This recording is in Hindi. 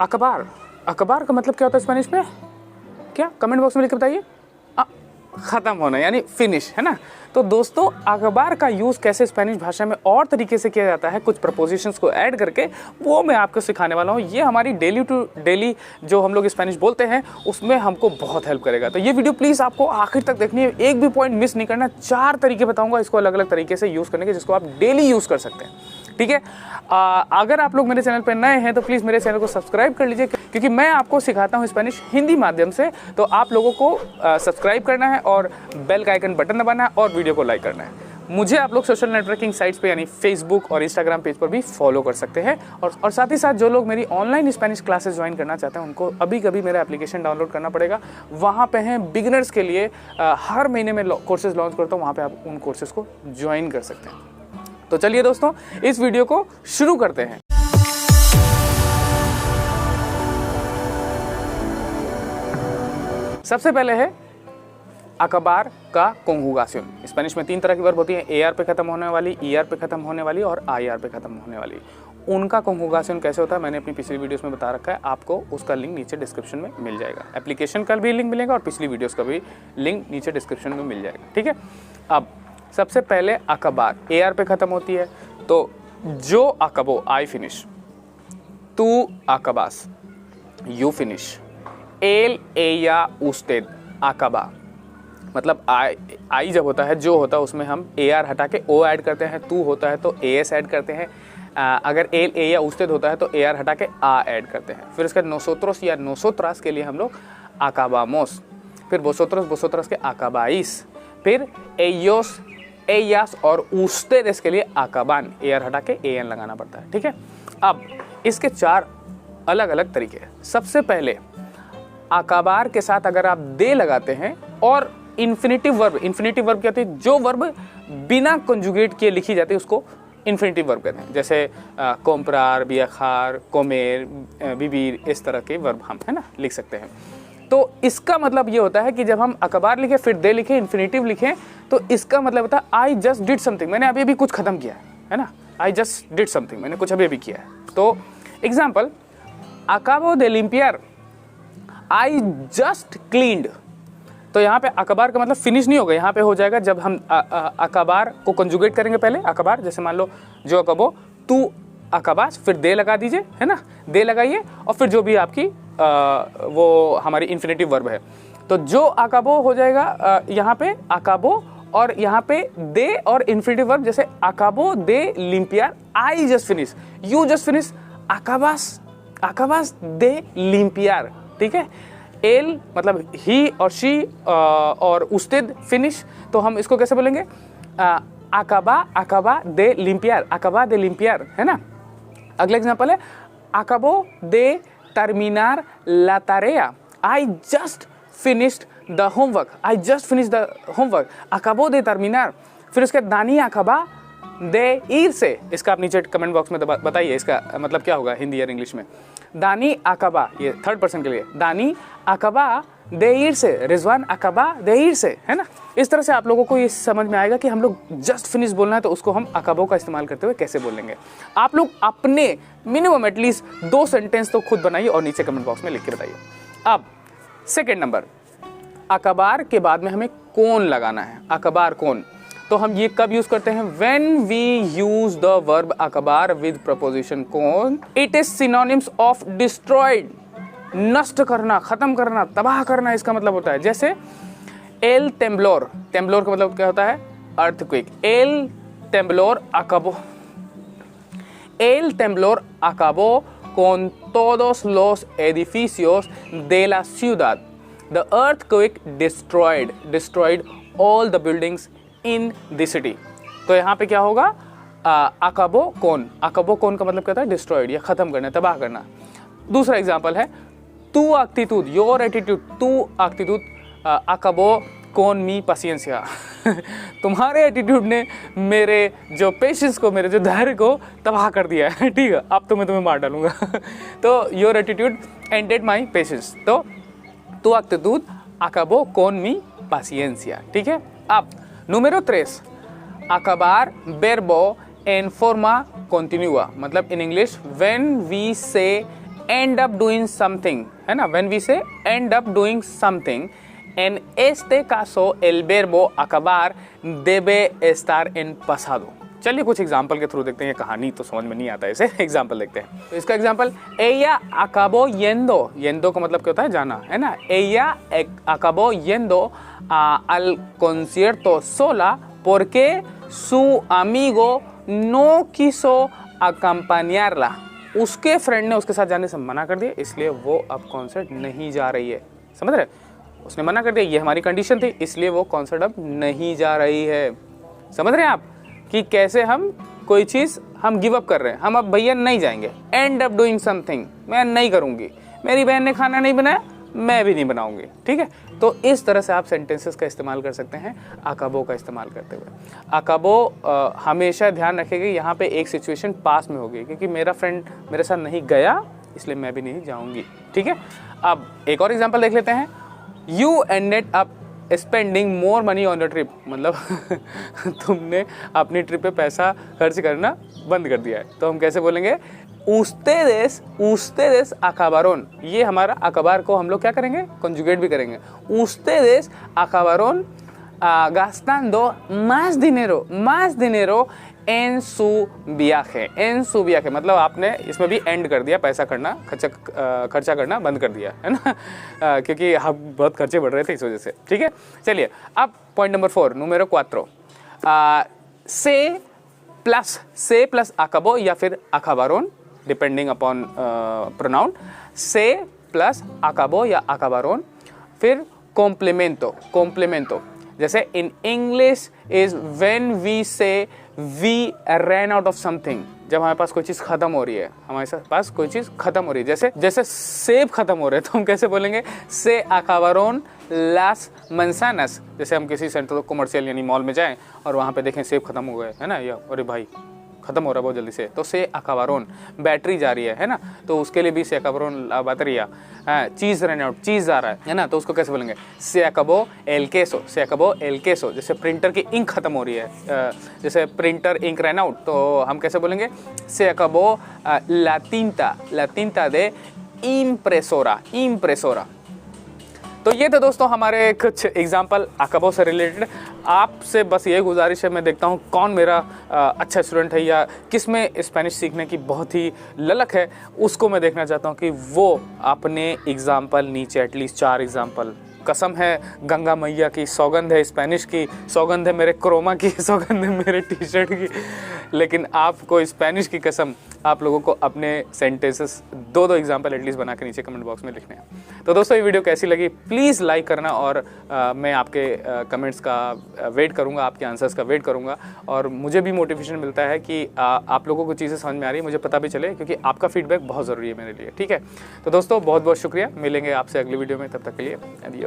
अखबार, अखबार का मतलब क्या होता है स्पेनिश में? क्या कमेंट बॉक्स में लिख के बताइए। ख़त्म होना यानी फिनिश, है ना। तो दोस्तों अखबार का यूज़ कैसे स्पेनिश भाषा में और तरीके से किया जाता है, कुछ प्रपोजिशंस को ऐड करके, वो मैं आपको सिखाने वाला हूँ। ये हमारी डेली टू डेली जो हम लोग स्पेनिश बोलते हैं उसमें हमको बहुत हेल्प करेगा। तो ये वीडियो प्लीज़ आपको आखिर तक देखनी है, एक भी पॉइंट मिस नहीं करना। 4 तरीके बताऊँगा इसको अलग अलग तरीके से यूज़ करने के, जिसको आप डेली यूज़ कर सकते हैं, ठीक है। अगर आप लोग मेरे चैनल पर नए हैं तो प्लीज़ मेरे चैनल को सब्सक्राइब कर लीजिए, क्योंकि मैं आपको सिखाता हूँ स्पेनिश हिंदी माध्यम से। तो आप लोगों को सब्सक्राइब करना है और बेल का आइकन बटन दबाना है और वीडियो को लाइक करना है। मुझे आप लोग सोशल नेटवर्किंग साइट्स पे यानी फेसबुक और इंस्टाग्राम पेज पर भी फॉलो कर सकते हैं। और साथ ही साथ जो लोग मेरी ऑनलाइन स्पेनिश क्लासेस ज्वाइन करना चाहते हैं उनको अभी कभी मेरा एप्लीकेशन डाउनलोड करना पड़ेगा। वहाँ पे हैं बिगिनर्स के लिए, हर महीने में कोर्सेज लॉन्च करता हूँ, वहाँ पे आप उन कोर्सेज को ज्वाइन कर सकते हैं। तो चलिए दोस्तों इस वीडियो को शुरू करते हैं। सबसे पहले है अखबार का कॉन्जुगाशन। स्पेनिश में 3 तरह की वर्ब होती है, AR पे खत्म होने वाली, ER पे खत्म होने वाली और IR पे खत्म होने वाली। उनका कॉन्जुगाशन कैसे होता है मैंने अपनी पिछली वीडियोस में बता रखा है, आपको उसका लिंक नीचे डिस्क्रिप्शन में मिल जाएगा। एप्लीकेशन का भी लिंक मिलेगा और पिछली वीडियोस का भी लिंक नीचे डिस्क्रिप्शन में मिल जाएगा, ठीक है। अब सबसे पहले अखबार AR पे खत्म होती है, तो जो अकबो आई फिनिश, तू अकबास यू फिनिश, एल एया उस्तेद अकबा। मतलब आई जब होता है, जो होता है उसमें हम AR हटा के O ऐड करते हैं, तू होता है तो AS ऐड करते हैं, अगर एल एया उस्तेद होता है तो AR हटा के आ ऐड करते हैं। फिर इसका नोसोत्रोस या नोसोत्रास के लिए हम लोग अकाबामोस, फिर बोसोत्रस के अकाबाइस, फिर एयोस एयास और उस्तेदेस के लिए अकाबान, AR हटा के AN लगाना पड़ता है, ठीक है। अब इसके 4 अलग अलग तरीके हैं। सबसे पहले अखबार के साथ अगर आप दे लगाते हैं और इन्फिनेटिव वर्ब क्या होती है? जो वर्ब बिना कंजुगेट किए लिखी जाती है उसको इन्फिनेटिव वर्ब कहते हैं। जैसे कोम्प्रार, बियाखार, कोमेर, बिबीर, इस तरह के वर्ब हम, है ना, लिख सकते हैं। तो इसका मतलब ये होता है कि जब हम अखबार लिखें फिर दे लिखें, इन्फिनेटिव लिखें, तो इसका मतलब होता है आई जस्ट डिड समथिंग, मैंने अभी कुछ खत्म किया है ना, आई जस्ट डिड समथिंग, मैंने कुछ अभी किया है। तो एग्जाम्पल, अकाबो दे लिम्पियर, आई जस्ट क्लीन्ड। तो यहाँ पे अखबार का मतलब फिनिश नहीं होगा, यहाँ पे हो जाएगा जब हम अखबार को कंजुगेट करेंगे। पहले अखबार, जैसे मान लो जो अकबो तू अकबास, फिर दे लगा दीजिए, है ना, दे लगाइए और फिर जो भी आपकी वो हमारी इन्फिनेटिव वर्ब है। तो जो अकबो हो जाएगा यहाँ पे अकबो, और यहाँ पे दे और इन्फिनेटिव वर्ब, जैसे अकबो दे लिम्पियर, I just finish, you just finish, अकबास दे लिम्पियर, ठीक है। एल मतलब ही और शी और उस्तेद फिनिश, तो हम इसको कैसे बोलेंगे? अकबा दे लिम्पियर, अकबा दे लिम्पियर, है ना। अगला एग्जांपल है अकबो दे टर्मिनार ला तारेया, I just finished the homework, I just finished the homework, अकबो दे टर्मिनार। फिर उसके दानी अकबा दे ईर से, इसका आप नीचे कमेंट बॉक्स में बताइए इसका मतलब क्या होगा हिंदी या इंग्लिश में। दानी अकबा, ये 3rd पर्सन के लिए, दानी अकबा दे ईर से, रिजवान अकबा दे ईर से, है ना। इस तरह से आप लोगों को ये समझ में आएगा कि हम लोग जस्ट फिनिश बोलना है तो उसको हम अकबों का इस्तेमाल करते हुए कैसे बोलेंगे। आप लोग अपने मिनिमम एटलीस्ट 2 सेंटेंस तो खुद बनाइए और नीचे कमेंट बॉक्स में लिख के बताइए। अब सेकेंड नंबर, अखबार के बाद में हमें कौन लगाना है, अखबार कौन। तो हम ये कब यूज करते हैं? When we use the verb अखबार विद प्रपोजिशन कौन, it is synonyms of destroyed, नष्ट करना, खत्म करना, तबाह करना, इसका मतलब होता है। जैसे एल टेम्ब्लोर, टेम्ब्लोर का मतलब क्या होता है? अर्थक्वेक। एल टेम्ब्लोर अकबो, एल टेम्ब्लोर अकबो con todos los edificios de la ciudad. The earthquake destroyed all the buildings in the city. तो यहाँ पे क्या होगा? अकबो कौन, अकबो कौन का मतलब कहता है डिस्ट्रॉयड या खत्म करना, तबाह करना। दूसरा एग्जाम्पल है तू एक्टिट्यूड, योर एटीट्यूड, तू एक्टिट्यूड अकबो कौन मी पसियंसिया। तुम्हारे एटीट्यूड ने मेरे जो पेशेंस को, मेरे जो धैर्य को तबाह कर दिया है। ठीक है, अब तो मैं तुम्हें मार डालूंगा। तो your attitude ended my patience, तो तू एक्टिट्यूड अकबो कौन मी पसियंसिया। ठीक है, अब número 3, acabar verbo en forma continua, मतलब in English when we say end up doing something, है ना, when we say end up doing something, en este caso el verbo acabar debe estar en pasado. चलिए कुछ एग्जाम्पल के थ्रू देखते हैं, कहानी तो समझ में नहीं आता है, इसे एग्जाम्पल देखते हैं। तो इसका example, ella acabó yendo, yendo का मतलब क्या होता है, जाना, है ना, ella acabó yendo al concierto sola porque su amigo no quiso acompañarla, उसके फ्रेंड ने उसके साथ जाने से मना कर दिया, इसलिए वो अब कॉन्सर्ट नहीं जा रही है। समझ रहे, उसने मना कर दिया, ये हमारी कंडीशन थी, इसलिए वो कॉन्सर्ट अब नहीं जा रही है। समझ रहे हैं आप कि कैसे हम कोई चीज़ हम गिव अप कर रहे हैं, हम अब भैया नहीं जाएंगे, एंड अप डूइंग समथिंग, मैं नहीं करूँगी, मेरी बहन ने खाना नहीं बनाया, मैं भी नहीं बनाऊंगी, ठीक है। तो इस तरह से आप सेंटेंसेस का इस्तेमाल कर सकते हैं अकाबो का इस्तेमाल करते हुए। अकाबो हमेशा ध्यान रखेगा यहाँ पे एक सिचुएशन पास में होगी, क्योंकि मेरा फ्रेंड मेरे साथ नहीं गया इसलिए मैं भी नहीं जाऊंगी, ठीक है। अब एक और एग्जांपल देख लेते हैं, you ended up spending more money on the trip, मतलब तुमने अपनी ट्रिप पे पैसा खर्च करना बंद कर दिया है। तो हम कैसे बोलेंगे, ustedes acabaron, ये हमारा अखबार को हम लोग क्या करेंगे, कंजुगेट भी करेंगे। ustedes acabaron gastando más dinero en su viaje, मतलब आपने इसमें भी एंड कर दिया, पैसा करना, खर्चा करना बंद कर दिया, है ना, क्योंकि हम बहुत खर्चे बढ़ रहे थे इस वजह से, ठीक है। चलिए अब पॉइंट नंबर 4, número 4, से प्लस acabó या फिर acabaron, डिपेंडिंग अपॉन प्रोनाउन, से प्लस acabó या acabaron, फिर complemento, जैसे in English is when we say we ran out of something, जब हमारे पास कोई चीज़ खत्म हो रही है, हमारे पास कोई चीज़ खत्म हो रही है, जैसे सेब खत्म हो रहे हैं तो हम कैसे बोलेंगे, से acabaron las manzanas, जैसे हम किसी सेंटर कमर्शियल यानी मॉल में जाएं और वहाँ पे देखें सेब खत्म हो गए, है ना, या अरे भाई खत्म हो रहा है बहुत जल्दी से, तो से acabaron, बैटरी जा रही है ना, तो उसके लिए भी से acabaron batería, चीज़ रन आउट, चीज़ आ रहा है ना, तो उसको कैसे बोलेंगे, से acabó el queso, जैसे प्रिंटर की इंक खत्म हो रही है, जैसे प्रिंटर इंक रन आउट, तो हम कैसे बोलेंगे, से acabó la tinta de impresora। तो ये थे दोस्तों हमारे कुछ एग्जाम्पल अकाबो से रिलेटेड। आपसे बस ये गुजारिश है, मैं देखता हूँ कौन मेरा अच्छा स्टूडेंट है या किस में स्पेनिश सीखने की बहुत ही ललक है, उसको मैं देखना चाहता हूँ कि वो अपने एग्जाम्पल नीचे एटलीस्ट 4 एग्जाम्पल, कसम है गंगा मैया की, सौगंध है स्पेनिश की, सौगंध है मेरे क्रोमा की, सौगंध है मेरे टी शर्ट की, लेकिन आपको स्पेनिश की कसम, आप लोगों को अपने सेंटेंसेस 2 एग्जाम्पल एटलीस्ट बना के नीचे कमेंट बॉक्स में लिखने हैं। तो दोस्तों ये वीडियो कैसी लगी प्लीज़ लाइक करना, और मैं आपके कमेंट्स का वेट करूंगा, आपके आंसर्स का वेट करूंगा, और मुझे भी मोटिवेशन मिलता है कि आप लोगों को चीज़ें समझ में आ रही है, मुझे पता भी चले, क्योंकि आपका फीडबैक बहुत ज़रूरी है मेरे लिए, ठीक है। तो दोस्तों बहुत बहुत शुक्रिया, मिलेंगे आपसे अगली वीडियो में, तब तक के लिए adios।